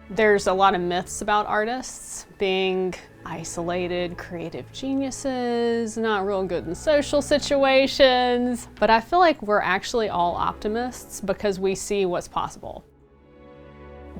There's a lot of myths about artists being isolated, creative geniuses, not real good in social situations. But I feel like we're actually all optimists because we see what's possible.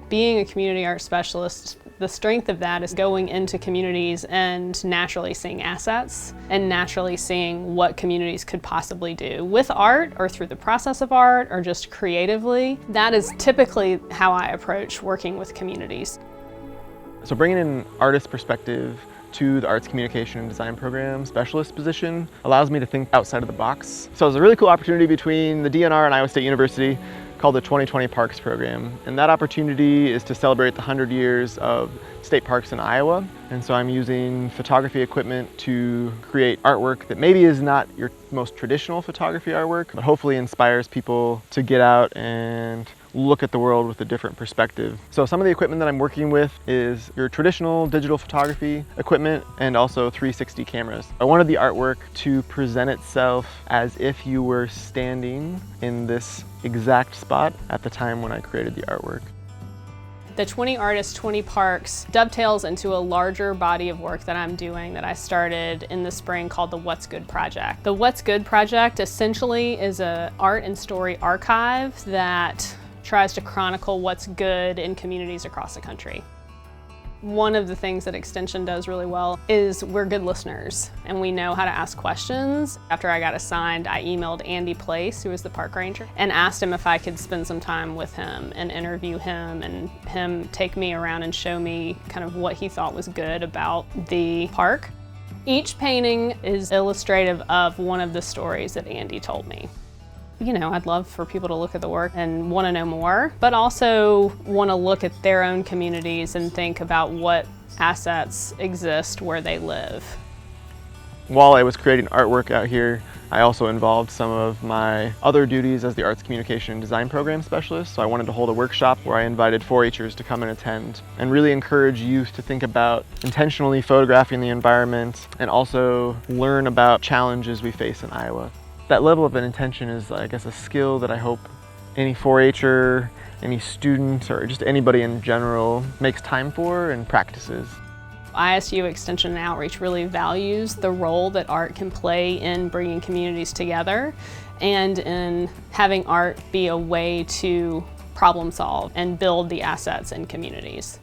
Being a community art specialist, the strength of that is going into communities and naturally seeing assets and naturally seeing what communities could possibly do with art or through the process of art or just creatively. That is typically how I approach working with communities. So bringing in an artist perspective to the Arts Communication and Design Program specialist position allows me to think outside of the box. So it was a really cool opportunity between the DNR and Iowa State University called the 2020 Parks Program. And that opportunity is to celebrate the 100 years of state parks in Iowa. And so I'm using photography equipment to create artwork that maybe is not your most traditional photography artwork, but hopefully inspires people to get out and look at the world with a different perspective. So some of the equipment that I'm working with is your traditional digital photography equipment and also 360 cameras. I wanted the artwork to present itself as if you were standing in this exact spot at the time when I created the artwork. The 20 Artists, 20 Parks dovetails into a larger body of work that I'm doing that I started in the spring called the What's Good Project. The What's Good Project essentially is an art and story archive that tries to chronicle what's good in communities across the country. One of the things that Extension does really well is we're good listeners and we know how to ask questions. After I got assigned, I emailed Andy Place, who was the park ranger, and asked him if I could spend some time with him and interview him and him take me around and show me kind of what he thought was good about the park. Each painting is illustrative of one of the stories that Andy told me. You know, I'd love for people to look at the work and want to know more, but also want to look at their own communities and think about what assets exist where they live. While I was creating artwork out here, I also involved some of my other duties as the Arts Communication and Design Program specialist. So I wanted to hold a workshop where I invited 4-H'ers to come and attend and really encourage youth to think about intentionally photographing the environment and also learn about challenges we face in Iowa. That level of intention is, I guess, a skill that I hope any 4-H'er, any student, or just anybody in general makes time for and practices. ISU Extension and Outreach really values the role that art can play in bringing communities together and in having art be a way to problem solve and build the assets in communities.